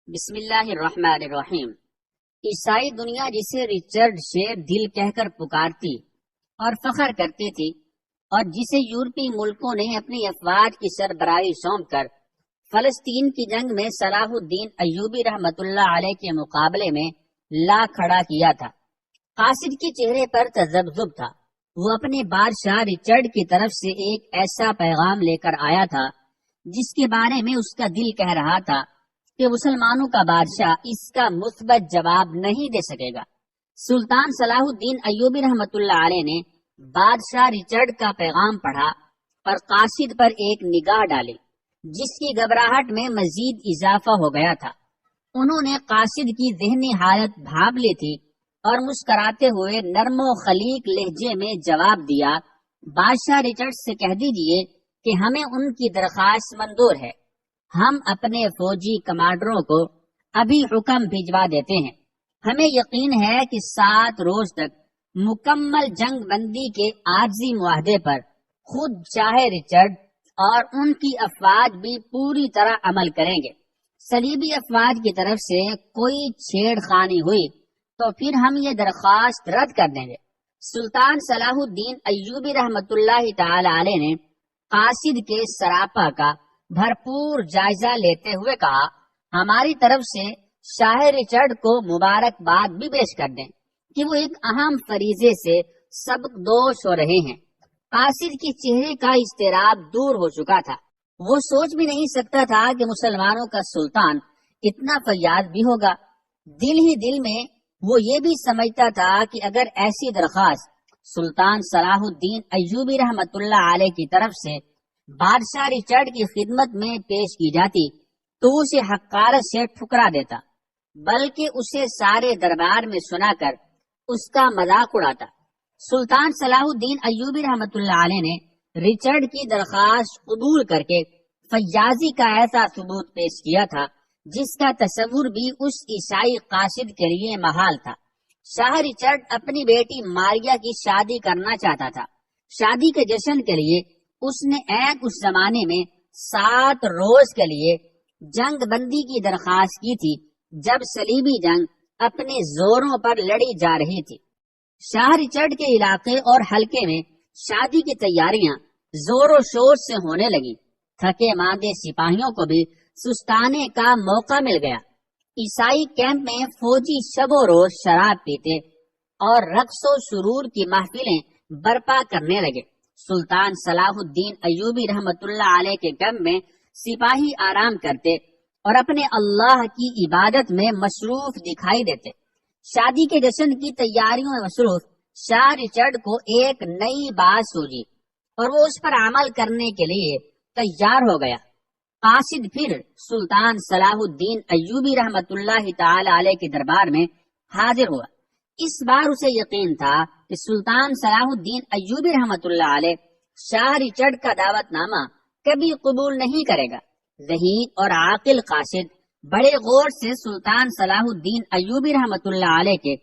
بسم اللہ الرحمن الرحیم۔ عیسائی دنیا جسے ریچرڈ شیر دل کہہ کر پکارتی اور فخر کرتی تھی، اور جسے یورپی ملکوں نے اپنی افواج کی سربراہی سونپ کر فلسطین کی جنگ میں صلاح الدین ایوبی رحمت اللہ علیہ کے مقابلے میں لا کھڑا کیا تھا، قاصد کے چہرے پر تذبذب تھا۔ وہ اپنے بادشاہ ریچرڈ کی طرف سے ایک ایسا پیغام لے کر آیا تھا جس کے بارے میں اس کا دل کہہ رہا تھا کہ مسلمانوں کا بادشاہ اس کا مثبت جواب نہیں دے سکے گا۔ سلطان صلاح الدین ایوبی رحمت اللہ علیہ نے بادشاہ ریچرڈ کا پیغام پڑھا اور قاصد پر ایک نگاہ ڈالی جس کی گھبراہٹ میں مزید اضافہ ہو گیا تھا۔ انہوں نے قاصد کی ذہنی حالت بھانپ لی تھی اور مسکراتے ہوئے نرم و خلیق لہجے میں جواب دیا، بادشاہ ریچرڈ سے کہہ دیجئے کہ ہمیں ان کی درخواست منظور ہے۔ ہم اپنے فوجی کمانڈروں کو ابھی حکم بھجوا دیتے ہیں۔ ہمیں یقین ہے کہ 7 روز تک مکمل جنگ بندی کے عارضی معاہدے پر خود چاہے ریچرڈ اور ان کی افواج بھی پوری طرح عمل کریں گے۔ صلیبی افواج کی طرف سے کوئی چھیڑ خانی ہوئی تو پھر ہم یہ درخواست رد کر دیں گے۔ سلطان صلاح الدین ایوبی رحمت اللہ تعالی علیہ نے قاصد کے سراپا کا بھرپور جائزہ لیتے ہوئے کہا، ہماری طرف سے شاہ ریچرڈ کو مبارکباد بھی پیش کر دیں کہ وہ ایک اہم فریضے سے سبکدوش ہو رہے ہیں۔ قاصد کے چہرے کا اضطراب دور ہو چکا تھا۔ وہ سوچ بھی نہیں سکتا تھا کہ مسلمانوں کا سلطان اتنا فیاض بھی ہوگا۔ دل ہی دل میں وہ یہ بھی سمجھتا تھا کہ اگر ایسی درخواست سلطان صلاح الدین ایوبی رحمت اللہ علیہ کی طرف سے بادشاہ ریچرڈ کی خدمت میں پیش کی جاتی تو اسے حقارت سے ٹھکرا دیتا، بلکہ اسے سارے دربار میں سنا کر اس کا مذاق اڑاتا۔ سلطان صلاح الدین ایوبی رحمت اللہ علیہ نے ریچرڈ کی درخواست قبول کر کے فیاضی کا ایسا ثبوت پیش کیا تھا جس کا تصور بھی اس عیسائی قاصد کے لیے محال تھا۔ شاہ ریچرڈ اپنی بیٹی ماریا کی شادی کرنا چاہتا تھا۔ شادی کے جشن کے لیے اس نے اس زمانے میں 7 روز کے لیے جنگ بندی کی درخواست کی تھی جب صلیبی جنگ اپنے زوروں پر لڑی جا رہی تھی۔ شاہ ریچرڈ کے علاقے اور حلقے میں شادی کی تیاریاں زور و شور سے ہونے لگی۔ تھکے ماندے سپاہیوں کو بھی سستانے کا موقع مل گیا۔ عیسائی کیمپ میں فوجی شب و روز شراب پیتے اور رقص و سرور کی محفلیں برپا کرنے لگے۔ سلطان صلاح الدین ایوبی رحمت اللہ علیہ کے کیمپ میں سپاہی آرام کرتے اور اپنے اللہ کی عبادت میں مصروف دکھائی دیتے۔ شادی کے جشن کی تیاریوں میں مصروف شاہ ریچرڈ کو ایک نئی بات سوجی اور وہ اس پر عمل کرنے کے لیے تیار ہو گیا۔ قاصد پھر سلطان صلاح الدین ایوبی رحمت اللہ تعالی علیہ کے دربار میں حاضر ہوا۔ اس بار اسے یقین تھا کہ سلطان صلاح الدین ایوبی رحمت اللہ علیہ شاہ ریچرڈ کا دعوت نامہ کبھی قبول نہیں کرے گا۔ ذہین اور عاقل قاصد بڑے غور سے سلطان صلاح الدین ایوبی رحمت اللہ علیہ کے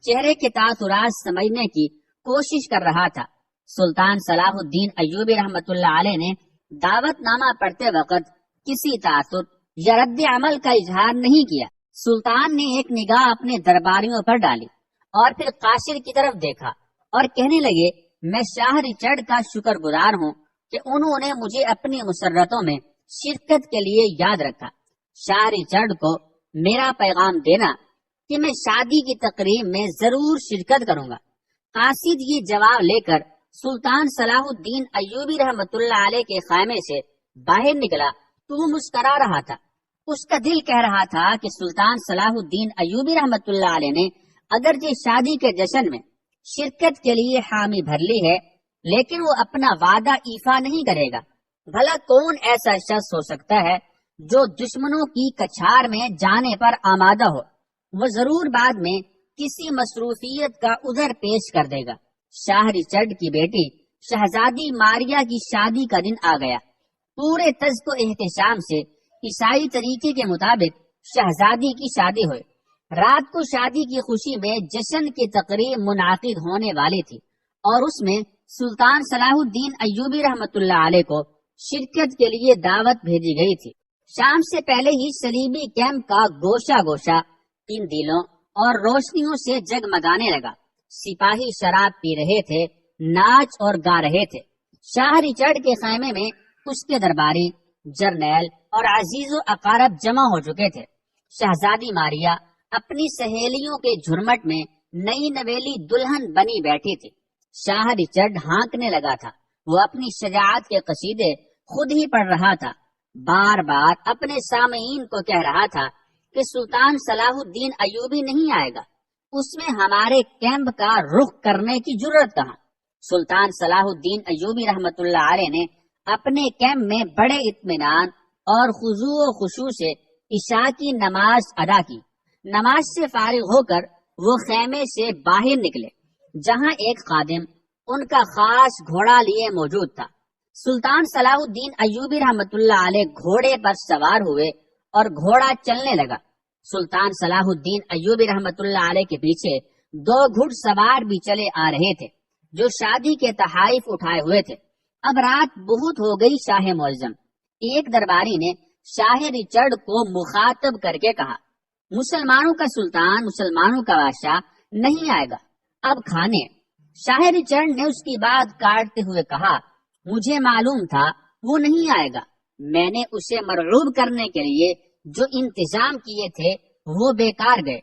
چہرے کے تاثرات سمجھنے کی کوشش کر رہا تھا۔ سلطان صلاح الدین ایوبی رحمت اللہ علیہ نے دعوت نامہ پڑھتے وقت کسی تاثر یا رد عمل کا اظہار نہیں کیا۔ سلطان نے ایک نگاہ اپنے درباریوں پر ڈالی اور پھر قاصد کی طرف دیکھا اور کہنے لگے، میں شاہ ریچرڈ کا شکر گزار ہوں کہ انہوں نے مجھے اپنی مسرتوں میں شرکت کے لیے یاد رکھا۔ شاہ ریچرڈ کو میرا پیغام دینا کہ میں شادی کی تقریب میں ضرور شرکت کروں گا۔ قاصد یہ جواب لے کر سلطان صلاح الدین ایوبی رحمت اللہ علیہ کے خیمے سے باہر نکلا تو وہ مسکرا رہا تھا۔ اس کا دل کہہ رہا تھا کہ سلطان صلاح الدین ایوبی رحمت اللہ علیہ نے اگرچہ شادی کے جشن میں شرکت کے لیے حامی بھر لی ہے، لیکن وہ اپنا وعدہ ایفا نہیں کرے گا۔ بھلا کون ایسا شخص ہو سکتا ہے جو دشمنوں کی کچھار میں جانے پر آمادہ ہو؟ وہ ضرور بعد میں کسی مصروفیت کا عذر پیش کر دے گا۔ شاہ ریچرڈ کی بیٹی شہزادی ماریا کی شادی کا دن آ گیا۔ پورے طرز و احتشام سے عیسائی طریقے کے مطابق شہزادی کی شادی ہوئی۔ رات کو شادی کی خوشی میں جشن کی تقریب منعقد ہونے والی تھی اور اس میں سلطان صلاح الدین ایوبی رحمت اللہ علیہ کو شرکت کے لیے دعوت بھیجی گئی تھی۔ شام سے پہلے ہی صلیبی کیمپ کا گوشہ گوشہ ان دلوں اور روشنیوں سے جگمگانے لگا۔ سپاہی شراب پی رہے تھے، ناچ اور گا رہے تھے۔ شاہ رچرڈ کے خیمے میں اس کے درباری، جرنیل اور عزیز و اقارب جمع ہو چکے تھے۔ شہزادی ماریا اپنی سہیلیوں کے جھرمٹ میں نئی نویلی دلہن بنی بیٹھی تھی۔ شاہ رچرڈ ہانکنے لگا تھا۔ وہ اپنی شجاعت کے قصیدے خود ہی پڑھ رہا تھا، بار بار اپنے سامعین کو کہہ رہا تھا کہ سلطان صلاح الدین ایوبی نہیں آئے گا، اس میں ہمارے کیمپ کا رخ کرنے کی جرت کہاں۔ سلطان صلاح الدین ایوبی رحمت اللہ علیہ نے اپنے کیمپ میں بڑے اطمینان اور خضوع و خشوع سے عشاء کی نماز ادا کی۔ نماز سے فارغ ہو کر وہ خیمے سے باہر نکلے، جہاں ایک خادم ان کا خاص گھوڑا لیے موجود تھا۔ سلطان صلاح الدین ایوبی رحمت اللہ علیہ گھوڑے پر سوار ہوئے اور گھوڑا چلنے لگا۔ سلطان صلاح الدین ایوبی رحمت اللہ علیہ کے پیچھے 2 گھڑ سوار بھی چلے آ رہے تھے، جو شادی کے تحائف اٹھائے ہوئے تھے۔ اب رات بہت ہو گئی شاہ معظم۔ ایک درباری نے شاہ رچرڈ کو مخاطب کر کے کہا، مسلمانوں کا سلطان، مسلمانوں کا بادشاہ نہیں آئے گا، اب کھانے۔ شاہ رچرڈ نے اس کی بات کاٹتے ہوئے کہا، مجھے معلوم تھا وہ نہیں آئے گا۔ میں نے اسے مرعوب کرنے کے لیے جو انتظام کیے تھے وہ بیکار گئے۔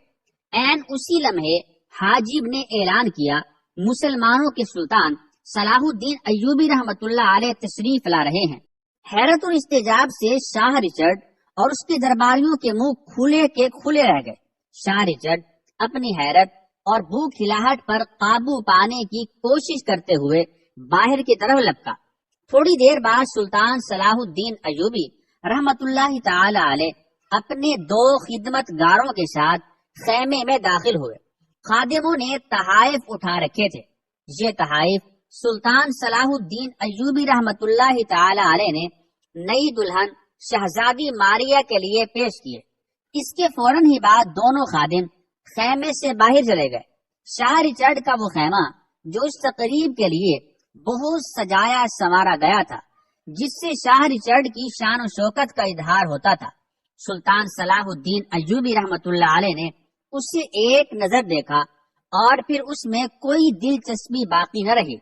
عین اسی لمحے حاجب نے اعلان کیا، مسلمانوں کے سلطان صلاح الدین ایوبی رحمت اللہ علیہ تشریف لا رہے ہیں۔ حیرت اور استعجاب سے شاہ رچرڈ اور اس کے درباریوں کے منہ کھلے کے کھلے رہ گئے۔ شاہ رچرڈ اپنی حیرت اور بھوک ہلاہٹ پر قابو پانے کی کوشش کرتے ہوئے باہر کی طرف لپکا۔ تھوڑی دیر بعد سلطان صلاح الدین ایوبی رحمت اللہ تعالی علیہ اپنے 2 خدمت گاروں کے ساتھ خیمے میں داخل ہوئے۔ خادموں نے تحائف اٹھا رکھے تھے۔ یہ تحائف سلطان صلاح الدین ایوبی رحمت اللہ تعالی علیہ نے نئی دلہن شہزادی ماریا کے لیے پیش کیے۔ اس کے فوراً ہی بعد دونوں خادم خیمے سے باہر چلے گئے۔ شاہ رچرڈ کا وہ خیمہ جو اس تقریب کے لیے بہت سجایا سنوارا گیا تھا، جس سے شاہ رچرڈ کی شان و شوکت کا اظہار ہوتا تھا، سلطان صلاح الدین ایوبی رحمت اللہ علیہ نے اسے ایک نظر دیکھا اور پھر اس میں کوئی دلچسپی باقی نہ رہی۔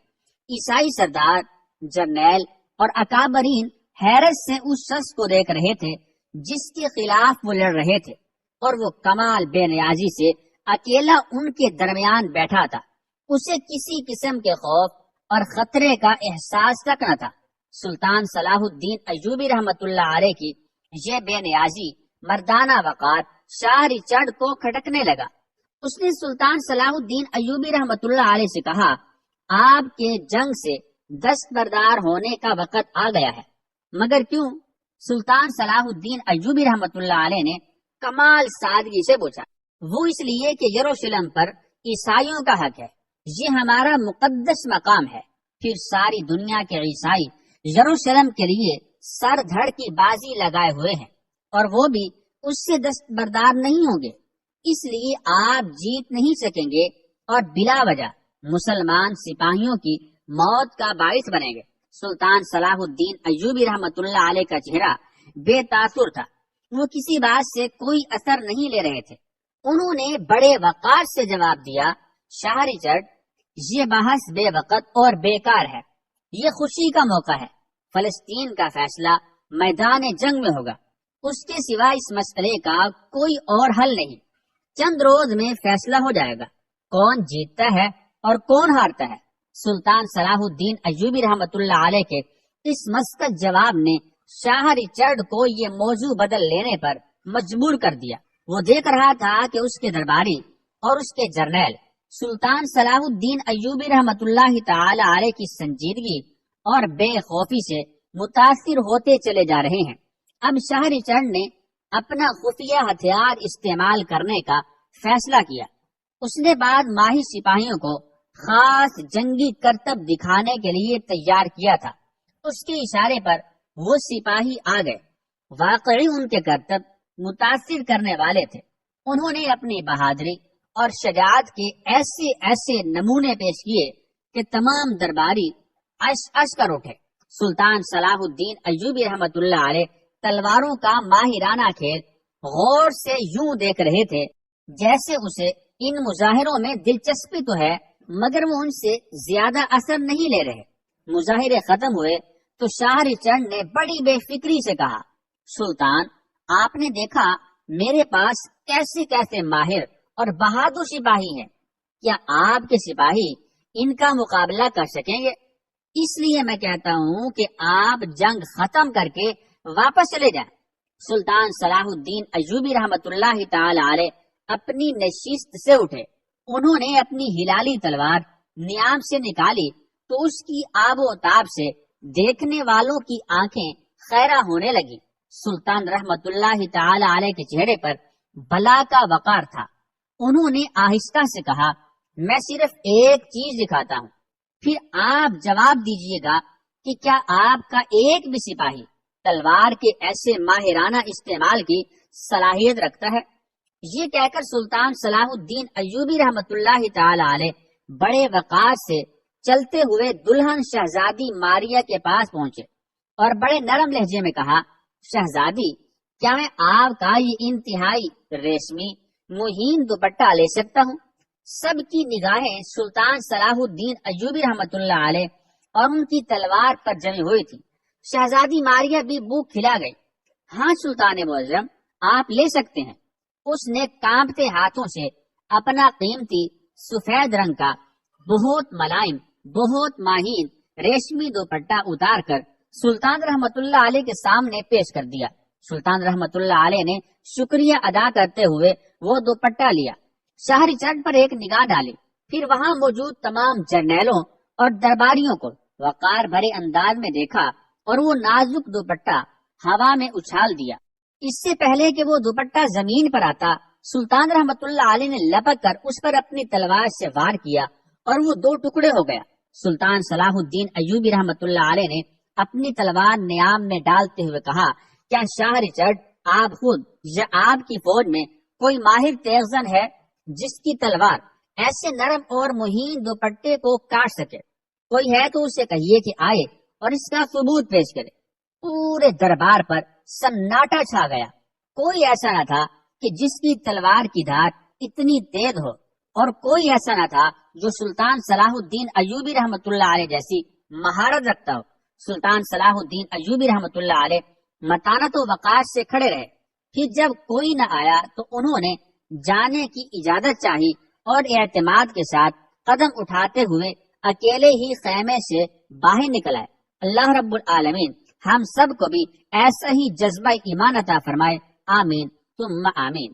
عیسائی سردار، جرنیل اور اکابرین حیرت سے اس شخص کو دیکھ رہے تھے جس کے خلاف وہ لڑ رہے تھے، اور وہ کمال بے نیازی سے اکیلا ان کے درمیان بیٹھا تھا۔ اسے کسی قسم کے خوف اور خطرے کا احساس تک نہ تھا۔ سلطان صلاح الدین ایوبی رحمت اللہ علیہ کی یہ بے نیازی، مردانہ وقار شاہ رچرڈ کو کھٹکنے لگا۔ اس نے سلطان صلاح الدین ایوبی رحمت اللہ علیہ سے کہا، آپ کے جنگ سے دستبردار ہونے کا وقت آ گیا ہے۔ مگر کیوں؟ سلطان صلاح الدین ایوبی رحمت اللہ علیہ نے کمال سادگی سے پوچھا۔ وہ اس لیے کہ یروشلم پر عیسائیوں کا حق ہے، یہ ہمارا مقدس مقام ہے۔ پھر ساری دنیا کے عیسائی یروشلم کے لیے سر دھڑ کی بازی لگائے ہوئے ہیں، اور وہ بھی اس سے دستبردار نہیں ہوں گے۔ اس لیے آپ جیت نہیں سکیں گے اور بلا وجہ مسلمان سپاہیوں کی موت کا باعث بنیں گے۔ سلطان صلاح الدین ایوبی رحمت اللہ علیہ کا چہرہ بے تاثر تھا۔ وہ کسی بات سے کوئی اثر نہیں لے رہے تھے۔ انہوں نے بڑے وقار سے جواب دیا، شاہ رچرڈ، یہ بحث بے وقت اور بیکار ہے۔ یہ خوشی کا موقع ہے۔ فلسطین کا فیصلہ میدان جنگ میں ہوگا، اس کے سوا اس مسئلے کا کوئی اور حل نہیں۔ چند روز میں فیصلہ ہو جائے گا، کون جیتتا ہے اور کون ہارتا ہے۔ سلطان صلاح الدین ایوبی رحمت اللہ علیہ کے اس مسکت جواب نے شاہ رچرڈ کو یہ موضوع بدل لینے پر مجبور کر دیا۔ وہ دیکھ رہا تھا کہ اس کے درباری اور اس کے جرنیل سلطان صلاح الدین ایوبی رحمت اللہ تعالی علیہ کی سنجیدگی اور بے خوفی سے متاثر ہوتے چلے جا رہے ہیں۔ اب شاہ رچرڈ نے اپنا خفیہ ہتھیار استعمال کرنے کا فیصلہ کیا۔ اس نے بعد ماہی سپاہیوں کو خاص جنگی کرتب دکھانے کے لیے تیار کیا تھا۔ اس کے اشارے پر وہ سپاہی آ گئے۔ واقعی ان کے کرتب متاثر کرنے والے تھے۔ انہوں نے اپنی بہادری اور شجاعت کے ایسے ایسے نمونے پیش کیے کہ تمام درباری اش اش کر اٹھے۔ سلطان صلاح الدین ایوبی رحمت اللہ علیہ تلواروں کا ماہرانہ کھیل غور سے یوں دیکھ رہے تھے جیسے اسے ان مظاہروں میں دلچسپی تو ہے مگر وہ ان سے زیادہ اثر نہیں لے رہے۔ مظاہرے ختم ہوئے تو شاہ ریچارڈ نے بڑی بے فکری سے کہا، سلطان، آپ نے دیکھا میرے پاس کیسے کیسے ماہر اور بہادر سپاہی ہیں، کیا آپ کے سپاہی ان کا مقابلہ کر سکیں گے؟ اس لیے میں کہتا ہوں کہ آپ جنگ ختم کر کے واپس چلے جائیں۔ سلطان صلاح الدین ایوبی رحمت اللہ تعالی علیہ اپنی نشست سے اٹھے، انہوں نے اپنی ہلالی تلوار نیام سے نکالی تو اس کی آب و تاب سے دیکھنے والوں کی آنکھیں خیرہ ہونے لگی۔ سلطان رحمت اللہ تعالی علیہ کے چہرے پر بلا کا وقار تھا۔ انہوں نے آہستہ سے کہا، میں صرف ایک چیز دکھاتا ہوں، پھر آپ جواب دیجئے گا کہ کیا آپ کا ایک بھی سپاہی تلوار کے ایسے ماہرانہ استعمال کی صلاحیت رکھتا ہے؟ یہ کہہ کر سلطان صلاح الدین ایوبی رحمت اللہ تعالی علیہ بڑے وقار سے چلتے ہوئے دلہن شہزادی ماریہ کے پاس پہنچے اور بڑے نرم لہجے میں کہا، شہزادی، کیا میں آپ کا یہ انتہائی ریشمی مہین دوپٹہ لے سکتا ہوں؟ سب کی نگاہیں سلطان صلاح الدین ایوبی رحمت اللہ علیہ اور ان کی تلوار پر جمی ہوئی تھی۔ شہزادی ماریہ بھی بھوک کھلا گئی۔ ہاں سلطان معظم، آپ لے سکتے ہیں۔ اس نے کانپتے ہاتھوں سے اپنا قیمتی سفید رنگ کا بہت ملائم بہت ماہین ریشمی دوپٹہ اتار کر سلطان رحمت اللہ علیہ کے سامنے پیش کر دیا۔ سلطان رحمت اللہ علیہ نے شکریہ ادا کرتے ہوئے وہ دوپٹہ لیا، شاہ ریچارڈ پر ایک نگاہ ڈالی، پھر وہاں موجود تمام جرنیلوں اور درباریوں کو وقار بھرے انداز میں دیکھا اور وہ نازک دوپٹہ ہوا میں اچھال دیا۔ اس سے پہلے کہ وہ دوپٹہ زمین پر آتا، سلطان رحمت اللہ علیہ نے لپک کر اس پر اپنی تلوار سے وار کیا اور وہ دو ٹکڑے ہو گیا۔ سلطان صلاح الدین ایوبی رحمت اللہ علیہ نے اپنی تلوار نیام میں ڈالتے ہوئے کہا، کیا شاہ ریچارڈ آپ خود یا آپ کی فوج میں کوئی ماہر تیغزن ہے جس کی تلوار ایسے نرم اور مہین دوپٹے کو کاٹ سکے؟ کوئی ہے تو اسے کہیے کہ آئے اور اس کا ثبوت پیش کرے۔ پورے دربار پر سناٹا چھا گیا۔ کوئی ایسا نہ تھا کہ جس کی تلوار کی دھار اتنی تیز ہو، اور کوئی ایسا نہ تھا جو سلطان صلاح الدین ایوبی رحمت اللہ علیہ جیسی مہارت رکھتا ہو۔ سلطان صلاح الدین ایوبی رحمت اللہ علیہ متانت و وقار سے کھڑے رہے۔ پھر جب کوئی نہ آیا تو انہوں نے جانے کی اجازت چاہی اور اعتماد کے ساتھ قدم اٹھاتے ہوئے اکیلے ہی خیمے سے باہر نکل آئے۔ اللہ رب العالمین ہم سب کو بھی ایسا ہی جذبہ ایمان عطا فرمائے، آمین ثم آمین۔